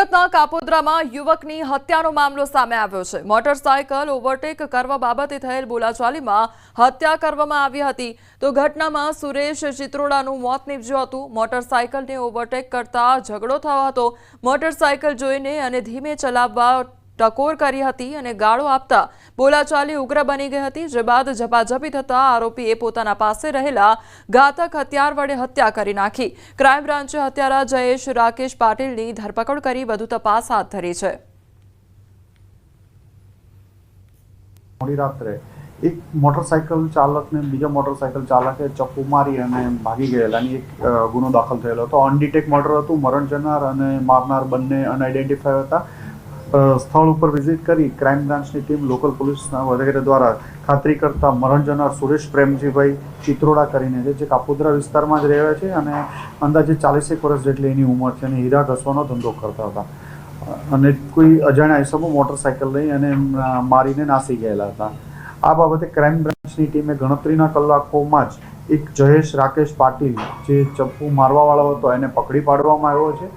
સુરતના કાપોદ્રામાં યુવકની હત્યાનો મામલો સામે આવ્યો છે। મોટરસાયકલ ઓવરટેક કરવા બાબતે થયેલ બોલાચાલીમાં હત્યા કરવામાં આવી હતી। તો ઘટનામાં સુરેશ ચિત્રોડાનું મોત નીપજ્યું હતું। મોટરસાયકલને ઓવરટેક કરતા ઝઘડો થયો હતો। મોટરસાયકલ જોઈને અને ધીમે ચલાવવા ટકોર કરી હતી અને ગાળો આપતા બોલાચાલી ઉગ્ર બની ગઈ હતી। જે બાદ ઝપાઝપી થતા આરોપીએ પોતાના પાસે રહેલા ઘાતક હથિયાર વડે હત્યા કરી નાખી। ક્રાઇમ બ્રાન્ચે હત્યારા જયેશ રાકેશ પાટીલની ધરપકડ કરી વધુ તપાસ હાથ ધરી છે। મોડી રાત્રે એક મોટરસાયકલ ચાલકને બીજા મોટરસાયકલ ચાલકે ચપ્પુ મારી અને ભાગી ગયેલાની એક ગુનો દાખલ થયેલો હતો। અનડિટેક મર્ડર હતું। મરણ જનાર અને મારનાર બંને અનઆઇડેન્ટિફાય હતા। સ્થળ ઉપર વિઝિટ કરી ક્રાઇમ બ્રાન્ચની ટીમ લોકલ પોલીસના વગેરે દ્વારા ખાતરી કરતા મરણ જનાર સુરેશ પ્રેમજીભાઈ ચિત્રોડા કરીને જે કાપોદ્રા વિસ્તારમાં જ રહે છે અને અંદાજે 40 વર્ષ જેટલી એની ઉંમર છે અને હીરા ઘસવાનો ધંધો કરતા હતા અને કોઈ અજાણ્યા ઈસમો મોટરસાયકલ લઈ અને મારીને નાસી ગયેલા હતા। આ બાબતે ક્રાઇમ બ્રાન્ચની ટીમે ગણતરીના કલાકોમાં જ એક જયેશ રાકેશ પાટીલ જે ચપ્પુ મારવાવાળો હતો એને પકડી પાડવામાં આવ્યો છે।